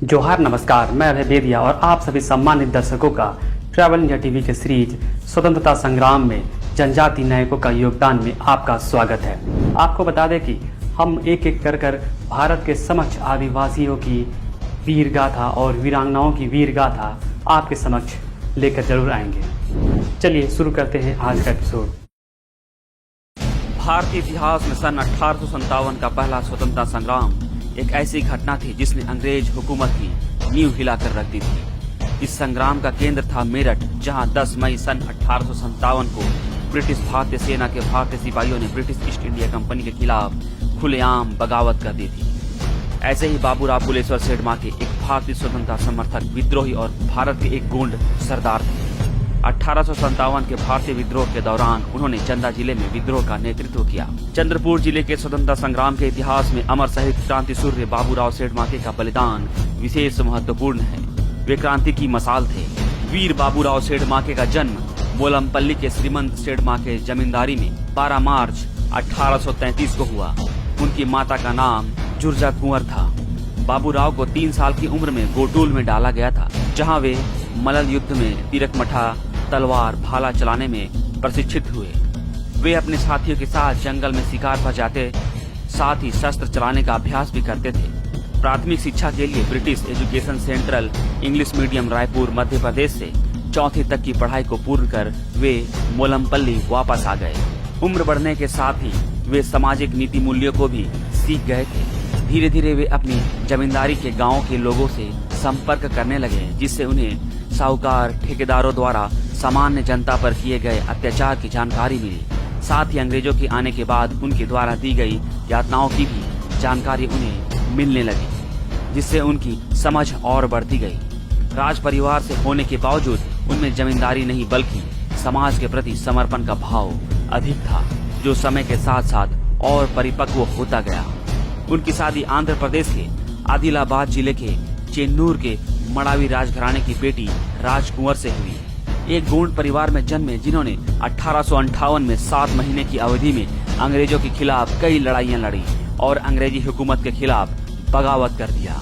जोहार नमस्कार, मैं अभय बेदिया और आप सभी सम्मानित दर्शकों का ट्रैवल इंडिया टीवी के सीरीज स्वतंत्रता संग्राम में जनजाति नायकों का योगदान में आपका स्वागत है। आपको बता दें कि हम एक एक कर भारत के समक्ष आदिवासियों की वीर गाथा और वीरांगनाओं की वीर गाथा आपके समक्ष लेकर जरूर आएंगे। चलिए शुरू करते हैं आज का एपिसोड। भारतीय इतिहास में सन 1857 का पहला स्वतंत्रता संग्राम एक ऐसी घटना थी जिसने अंग्रेज हुकूमत की नींव हिलाकर रख दी थी। इस संग्राम का केंद्र था मेरठ, जहां 10 मई सन 1857 को ब्रिटिश भारतीय सेना के भारतीय सिपाहियों ने ब्रिटिश ईस्ट इंडिया कंपनी के खिलाफ खुलेआम बगावत कर दी थी। ऐसे ही बाबूराव पुलेश्वर सेठमाके एक भारतीय स्वतंत्रता समर्थक, विद्रोही और भारत के एक गोंड सरदार थे। 1857 के भारतीय विद्रोह के दौरान उन्होंने चंदा जिले में विद्रोह का नेतृत्व किया। चंद्रपुर जिले के स्वतंत्रता संग्राम के इतिहास में अमर शहीद क्रांति सूर्य बाबूराव सेठमाके का बलिदान विशेष महत्वपूर्ण है। वे क्रांति की मसाल थे। वीर बाबूराव सेठमाके का जन्म मोलमपल्ली के श्रीमंत सेठमाके जमींदारी में 12 मार्च 1833 को हुआ। उनकी माता का नाम जुर्जा कुंवर था। बाबूराव को 3 साल की उम्र में गोटूल में डाला गया था, जहां वे मलल युद्ध में तीरक मठा, तलवार, भाला चलाने में प्रशिक्षित हुए। वे अपने साथियों के साथ जंगल में शिकार पर जाते, साथ ही शस्त्र चलाने का अभ्यास भी करते थे। प्राथमिक शिक्षा के लिए British education central English medium Raipur Madhya Pradesh से 4वीं तक की पढ़ाई को पूर्ण कर वे मोलमपल्ली वापस आ गए। उम्र बढ़ने के साथ ही वे सामाजिक नीति मूल्यों को भी सीख गए थे। धीरे धीरे वे अपनी जमींदारी के गाँव के लोगों से संपर्क करने लगे, जिससे उन्हें साहूकार ठेकेदारों द्वारा सामान्य जनता पर किए गए अत्याचार की जानकारी मिली। साथ ही अंग्रेजों के आने के बाद उनके द्वारा दी गई यातनाओं की भी जानकारी उन्हें मिलने लगी, जिससे उनकी समझ और बढ़ती गई। राज परिवार से होने के बावजूद उनमें जमींदारी नहीं बल्कि समाज के प्रति समर्पण का भाव अधिक था, जो समय के साथ साथ और परिपक्व होता गया। उनकी शादी आंध्र प्रदेश के आदिलाबाद जिले के चेन्नूर के मड़ावी राजघराने की बेटी राजकुंवर से हुई। एक गोंड परिवार में जन्मे, जिन्होंने 1858 में 7 महीने की अवधि में अंग्रेजों के खिलाफ कई लड़ाइयां लड़ी और अंग्रेजी हुकूमत के खिलाफ बगावत कर दिया।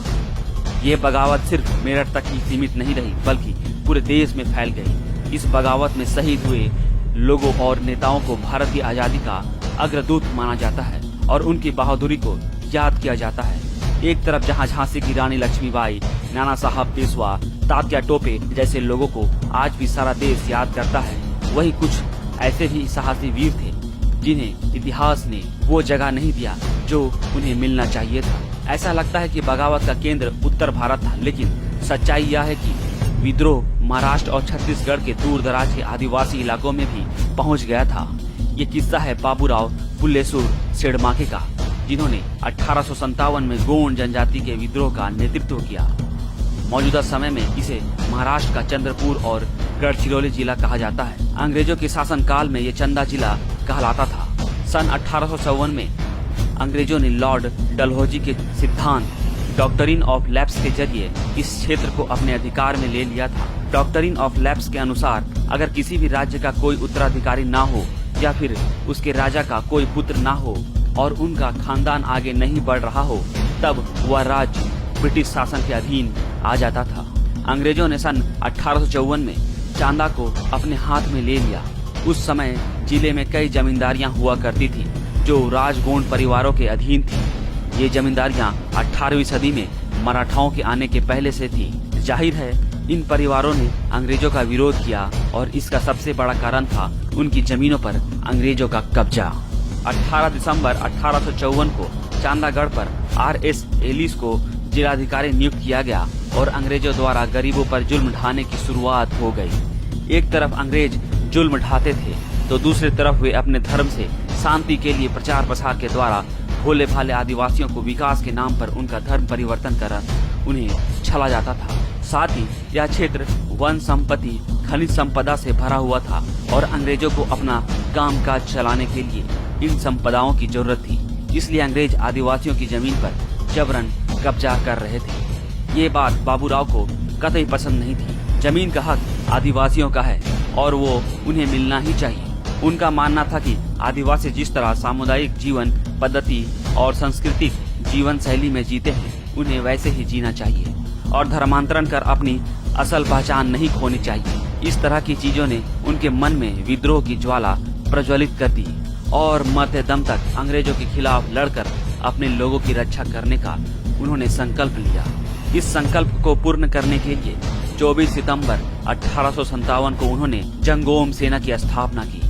ये बगावत सिर्फ मेरठ तक ही सीमित नहीं रही, बल्कि पूरे देश में फैल गई। इस बगावत में शहीद हुए लोगों और नेताओं को भारत की आजादी का अग्रदूत माना जाता है और उनकी बहादुरी को याद किया जाता है। एक तरफ जहां झांसी की रानी लक्ष्मीबाई, नाना साहब पेशवा, तात्या टोपे जैसे लोगों को आज भी सारा देश याद करता है, वहीं कुछ ऐसे भी साहसी वीर थे जिन्हें इतिहास ने वो जगह नहीं दिया जो उन्हें मिलना चाहिए था। ऐसा लगता है कि बगावत का केंद्र उत्तर भारत था, लेकिन सच्चाई यह है कि विद्रोह महाराष्ट्र और छत्तीसगढ़ के दूर दराज के आदिवासी इलाकों में भी पहुँच गया था। ये किस्सा है बाबूराव पुलेश्वर सेठमाके का, जिन्होंने 1857 में गोंड जनजाति के विद्रोह का नेतृत्व किया। मौजूदा समय में इसे महाराष्ट्र का चंद्रपुर और गढ़चिरौली जिला कहा जाता है। अंग्रेजों के शासनकाल में ये चंदा जिला कहलाता था। सन 1854 में अंग्रेजों ने लॉर्ड डलहौजी के सिद्धांत डॉक्ट्रिन ऑफ लैप्स के जरिए इस क्षेत्र को अपने अधिकार में ले लिया था। डॉक्ट्रिन ऑफ लैप्स के अनुसार अगर किसी भी राज्य का कोई उत्तराधिकारी ना हो या फिर उसके राजा का कोई पुत्र ना हो और उनका खानदान आगे नहीं बढ़ रहा हो, तब वह राज्य ब्रिटिश शासन के अधीन आ जाता था। अंग्रेजों ने सन 1854 में चांदा को अपने हाथ में ले लिया। उस समय जिले में कई जमींदारियां हुआ करती थी जो राजगोंड परिवारों के अधीन थी। ये जमींदारियां 18वीं सदी में मराठाओं के आने के पहले से थी। जाहिर है इन परिवारों ने अंग्रेजों का विरोध किया और इसका सबसे बड़ा कारण था उनकी जमीनों पर अंग्रेजों का कब्जा। 18 दिसंबर 1854 को चांदागढ़ पर R.S. एलिस को जिलाधिकारी नियुक्त किया गया और अंग्रेजों द्वारा गरीबों पर जुल्म ढाने की शुरुआत हो गई। एक तरफ अंग्रेज जुल्म ढाते थे तो दूसरी तरफ वे अपने धर्म से शांति के लिए प्रचार प्रसार के द्वारा भोले भाले आदिवासियों को विकास के नाम पर उनका धर्म परिवर्तन कर उन्हें छला जाता था। साथ ही यह क्षेत्र वन संपत्ति, खनिज संपदा से भरा हुआ था और अंग्रेजों को अपना कामकाज चलाने के लिए इन संपदाओं की जरूरत थी। इसलिए अंग्रेज आदिवासियों की जमीन पर जबरन कब्जा कर रहे थे। ये बात बाबूराव को कतई पसंद नहीं थी। जमीन का हक आदिवासियों का है और वो उन्हें मिलना ही चाहिए। उनका मानना था कि आदिवासी जिस तरह सामुदायिक जीवन पद्धति और सांस्कृतिक जीवन शैली में जीते हैं, उन्हें वैसे ही जीना चाहिए और धर्मांतरण कर अपनी असल पहचान नहीं खोनी चाहिए। इस तरह की चीजों ने उनके मन में विद्रोह की ज्वाला प्रज्वलित कर दी और मरते दम तक अंग्रेजों के खिलाफ लड़कर अपने लोगों की रक्षा करने का उन्होंने संकल्प लिया। इस संकल्प को पूर्ण करने के लिए 24 सितंबर 1857 को उन्होंने जंगोम सेना की स्थापना की।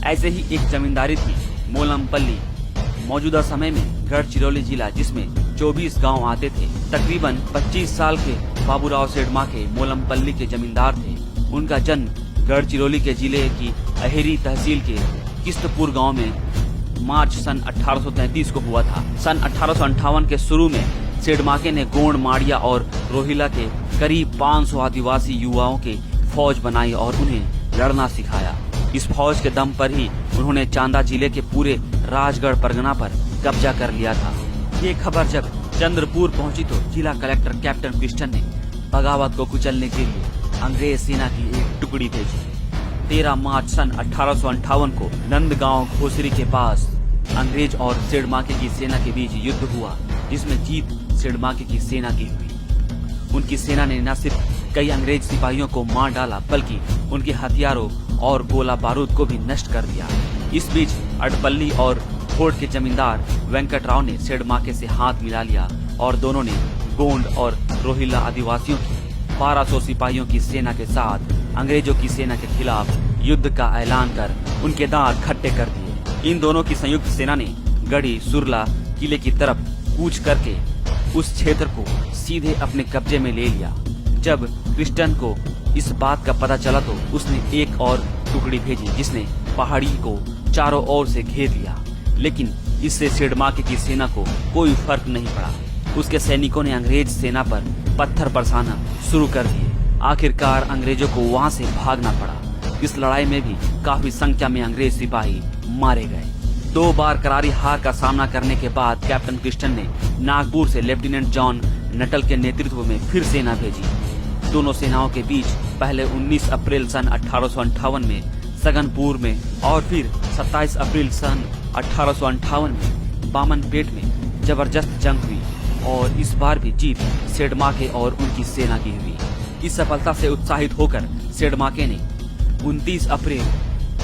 ऐसे ही एक जमींदारी थी मोलमपल्ली, मौजूदा समय में गढ़चिरौली जिला, जिसमें 24 गांव आते थे। तकरीबन 25 साल के बाबूराव सेडमाके मोलमपल्ली के जमींदार थे। उनका जन्म गढ़चिरौली के जिले की अहेरी तहसील के किस्तपुर गांव में मार्च सन 1833 को हुआ था। सन 1858 के शुरू में सेडमाके ने गोंड, माड़िया और रोहिला के करीब 500 आदिवासी युवाओं की फौज बनाई और उन्हें लड़ना सिखाया। इस फौज के दम पर ही उन्होंने चांदा जिले के पूरे राजगढ़ परगना पर कब्जा कर लिया था। ये खबर जब चंद्रपुर पहुंची तो जिला कलेक्टर कैप्टन क्रिस्टन ने बगावत को कुचलने के लिए अंग्रेज सेना की एक टुकड़ी भेजी। 13 मार्च सन 1858 को नंदगांव घोसरी के पास अंग्रेज और सेडमाके की सेना के बीच युद्ध हुआ, जिसमें जीत सेडमाके की सेना की हुई। उनकी सेना ने न सिर्फ कई अंग्रेज सिपाहियों को मार डाला, बल्कि उनके हथियारों और गोला बारूद को भी नष्ट कर दिया। इस बीच अडपल्ली और घोट के जमींदार वेंकटराव ने सेडमाके से हाथ मिला लिया और दोनों ने गोंड और रोहिला आदिवासियों की 1200 सिपाहियों की सेना के साथ अंग्रेजों की सेना के खिलाफ युद्ध का ऐलान कर उनके दांत खट्टे कर दिए। इन दोनों की संयुक्त सेना ने गढ़ी सुरला किले की तरफ कूच करके उस क्षेत्र को सीधे अपने कब्जे में ले लिया। जब क्रिस्टन को इस बात का पता चला तो उसने एक और टुकड़ी भेजी, जिसने पहाड़ी को चारों ओर से घेर लिया, लेकिन इससे सेडमाके की सेना को कोई फर्क नहीं पड़ा। उसके सैनिकों ने अंग्रेज सेना पर पत्थर बरसाना शुरू कर दिए। आखिरकार अंग्रेजों को वहां से भागना पड़ा। इस लड़ाई में भी काफी संख्या में अंग्रेज सिपाही मारे गए। 2 बार करारी हार का सामना करने के बाद कैप्टन क्रिस्टन ने नागपुर से लेफ्टिनेंट जॉन नटल के नेतृत्व में फिर सेना भेजी। दोनों सेनाओं के बीच पहले 19 अप्रैल सन 1858 में सगनपुर में और फिर 27 अप्रैल सन 1858 में बामनपेट में जबरदस्त जंग हुई और इस बार भी जीत सेडमाके और उनकी सेना की हुई। इस सफलता से उत्साहित होकर सेडमाके ने 29 अप्रैल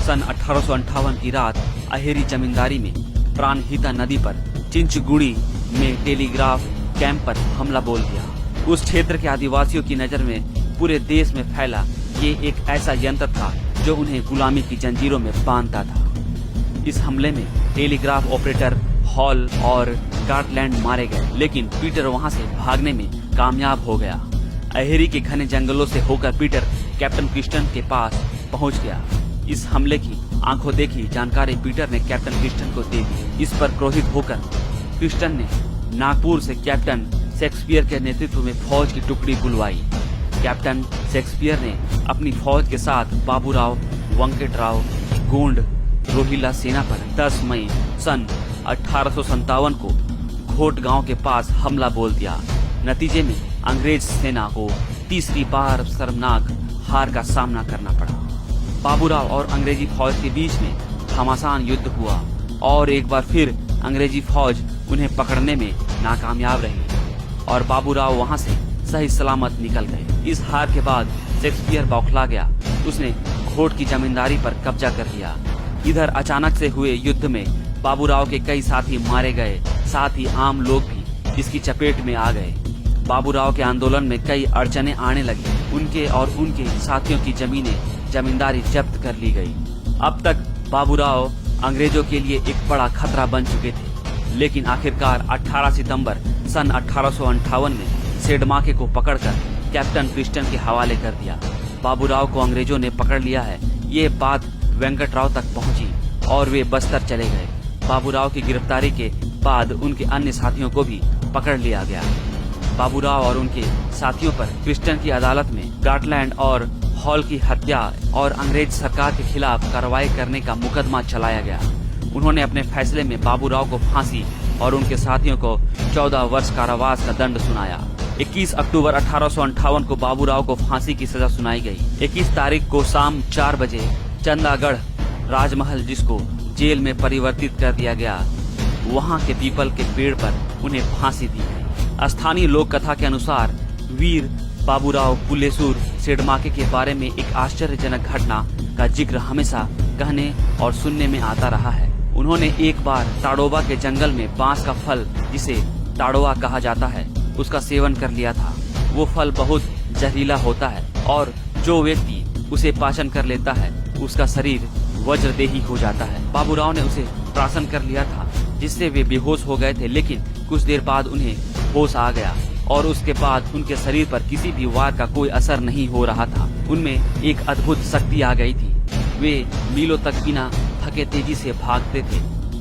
सन 1858 की रात अहेरी जमींदारी में प्राणहिता नदी पर चिंचगुड़ी में टेलीग्राफ कैंप पर हमला बोल दिया। उस क्षेत्र के आदिवासियों की नजर में पूरे देश में फैला ये एक ऐसा यंत्र था जो उन्हें गुलामी की जंजीरों में बांधता था। इस हमले में टेलीग्राफ ऑपरेटर हॉल और गार्टलैंड मारे गए, लेकिन पीटर वहां से भागने में कामयाब हो गया। अहेरी के घने जंगलों से होकर पीटर कैप्टन क्रिस्टन के पास पहुंच गया। इस हमले की आंखों देखी जानकारी पीटर ने कैप्टन क्रिस्टन को दे दी। इस पर क्रोधित होकर क्रिस्टन ने नागपुर से कैप्टन शेक्सपियर के नेतृत्व में फौज की टुकड़ी बुलवाई। कैप्टन शेक्सपियर ने अपनी फौज के साथ बाबूराव वेंकटराव गोंड रोहिला सेना पर 10 मई सन 1857 को घोट गांव के पास हमला बोल दिया। नतीजे में अंग्रेज सेना को तीसरी बार शर्मनाक हार का सामना करना पड़ा। बाबूराव और अंग्रेजी फौज के बीच में घमासान युद्ध हुआ और एक बार फिर अंग्रेजी फौज उन्हें पकड़ने में नाकामयाब रही और बाबूराव वहां से सही सलामत निकल गए। इस हार के बाद शेक्सपियर बौखला गया। उसने घोट की जमींदारी पर कब्जा कर लिया। इधर अचानक से हुए युद्ध में बाबूराव के कई साथी मारे गए, साथ ही आम लोग भी इसकी चपेट में आ गए। बाबूराव के आंदोलन में कई अड़चने आने लगी। उनके और उनके साथियों की जमीनें जमींदारी जब्त कर ली गई। अब तक बाबूराव अंग्रेजों के लिए एक बड़ा खतरा बन चुके थे, लेकिन आखिरकार 18 सितंबर सन 1858 में सेडमाके को पकड़कर कैप्टन क्रिस्टन के हवाले कर दिया। बाबूराव को अंग्रेजों ने पकड़ लिया है, ये बात वेंकटराव तक पहुंची और वे बस्तर चले गए। बाबूराव की गिरफ्तारी के बाद उनके अन्य साथियों को भी पकड़ लिया गया। बाबूराव और उनके साथियों पर क्रिस्टन की अदालत में गार्टलैंड और हॉल की हत्या और अंग्रेज सरकार के खिलाफ कार्रवाई करने का मुकदमा चलाया गया। उन्होंने अपने फैसले में बाबूराव को फांसी और उनके साथियों को 14 वर्ष कारावास का दंड सुनाया। 21 अक्टूबर 1858 को बाबूराव को फांसी की सजा सुनाई गई। 21 तारीख को शाम 4 बजे चंदागढ़ राजमहल, जिसको जेल में परिवर्तित कर दिया गया, वहां के पीपल के पेड़ पर उन्हें फांसी दी गई। स्थानीय लोक कथा के अनुसार वीर बाबूराव पुल्लेसूर सेडमाके के बारे में एक आश्चर्यजनक घटना का जिक्र हमेशा कहने और सुनने में आता रहा है। उन्होंने एक बार ताड़ोबा के जंगल में बांस का फल, जिसे ताड़ोआ कहा जाता है, उसका सेवन कर लिया था। वो फल बहुत जहरीला होता है और जो व्यक्ति उसे पाचन कर लेता है उसका शरीर वज्रदेही हो जाता है। बाबूराव ने उसे प्राशन कर लिया था, जिससे वे बेहोश हो गए थे, लेकिन कुछ देर बाद उन्हें होश आ गया और उसके बाद उनके शरीर पर किसी भी वार का कोई असर नहीं हो रहा था। उनमें एक अद्भुत शक्ति आ गई थी। वे मीलों तक बिना थके तेजी से भागते थे।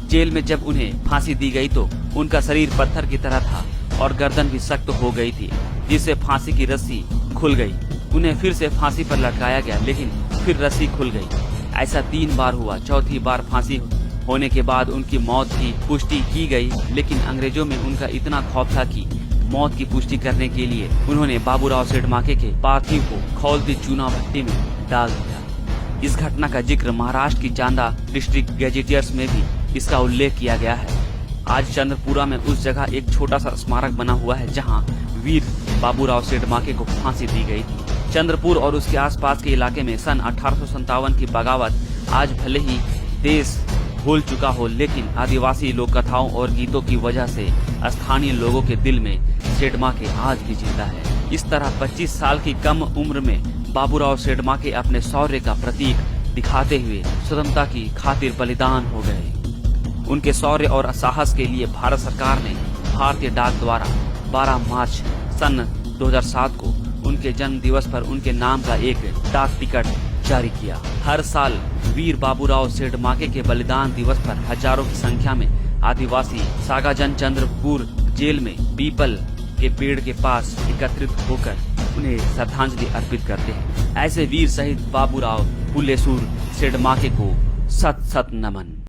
जेल में जब उन्हें फांसी दी गई तो उनका शरीर पत्थर की तरह था और गर्दन भी सख्त हो गई थी, जिससे फांसी की रस्सी खुल गई। उन्हें फिर से फांसी पर लटकाया गया, लेकिन फिर रस्सी खुल गई। ऐसा 3 बार हुआ। चौथी बार फांसी होने के बाद उनकी मौत की पुष्टि की गई, लेकिन अंग्रेजों में उनका इतना खौफ था कि मौत की पुष्टि करने के लिए उन्होंने बाबूराव सेडमाके के पार्थिव को खौलती चूना भट्टी में डाल दिया। इस घटना का जिक्र महाराष्ट्र की चांदा डिस्ट्रिक्ट गैजेटियर्स में भी इसका उल्लेख किया गया है। आज चंद्रपुरा में उस जगह एक छोटा सा स्मारक बना हुआ है जहाँ वीर बाबूराव सेडमाके को फांसी दी गई थी। चंद्रपुर और उसके आसपास के इलाके में सन 1857 की बगावत आज भले ही देश भूल चुका हो, लेकिन आदिवासी लोक कथाओं और गीतों की वजह से स्थानीय लोगों के दिल में सेडमाके आज भी जिंदा है। इस तरह 25 साल की कम उम्र में बाबूराव सेडमाके अपने शौर्य का प्रतीक दिखाते हुए स्वतंत्रता की खातिर बलिदान हो गए। उनके शौर्य और साहस के लिए भारत सरकार ने भारतीय डाक द्वारा 12 मार्च सन 2007 को उनके जन्म दिवस पर उनके नाम का एक डाक टिकट जारी किया। हर साल वीर बाबूराव सेडमाके के बलिदान दिवस पर हजारों की संख्या में आदिवासी सागाजन चंद्रपुर जेल में पीपल के पेड़ के पास एकत्रित होकर उन्हें श्रद्धांजलि अर्पित करते हैं। ऐसे वीर शहीद बाबूराव पुल्लेसूर सेडमाके को सत सत नमन।